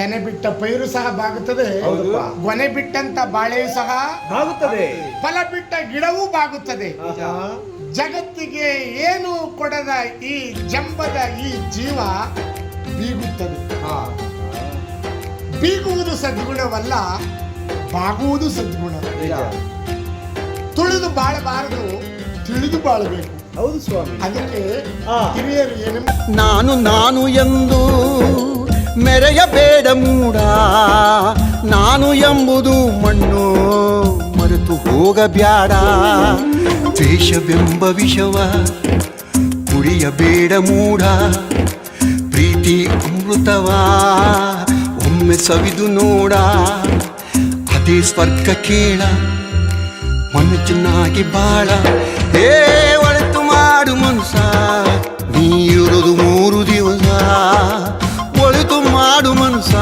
ತೆನೆ ಬಿಟ್ಟ ಪೈರು ಸಹ ಬಾಗುತ್ತದೆ, ಗೊನೆ ಬಿಟ್ಟಂತ ಬಾಳೆಯೂ ಸಹ ಬಾಗುತ್ತದೆ, ಫಲ ಬಿಟ್ಟ ಗಿಡವೂ ಬಾಗುತ್ತದೆ. ಜಗತ್ತಿಗೆ ಏನು ಕೊಡದ ಈ ಜಂಬದ ಈ ಜೀವ ಬೀಗುತ್ತದೆ. ಬೀಗುವುದು ಸದ್ಗುಣವಲ್ಲ, ಬಾಗುವುದು ಸದ್ಗುಣ. ತುಳಿದು ಬಾಳಬಾರದು, ತಿಳಿದು ಬಾಳಬೇಕು. ಹೌದು ಸ್ವಾಮಿ. ಅದಕ್ಕೆ ಹಿರಿಯರು ಏನು, ನಾನು ನಾನು ಎಂದು ಮೆರೆಯಬೇಡ ಮೂಡ, ನಾನು ಎಂಬುದು ಮಣ್ಣು ಮರೆತು ಹೋಗಬ್ಯಾಡ. ದ್ವೇಷವೆಂಬ ವಿಷವ ಕುಡಿಯಬೇಡ ಮೂಡ, ಪ್ರೀತಿ ಅಮೃತವಾ ಒಮ್ಮೆ ಸವಿದು ನೋಡ. ಅದೇ ಸ್ವರ್ಗ ಕೇಳ, ಮಣ್ಣು ಚೆನ್ನಾಗಿ ಬಾಳ. ಹೇ ಒಳಿತು ಮಾಡು ಮನುಷ್ಯ, ನೀ ಇರೋದು 3 ದಿವಸ. ಒಳಿತು ಮಾಡು ಮನುಷ್ಯ,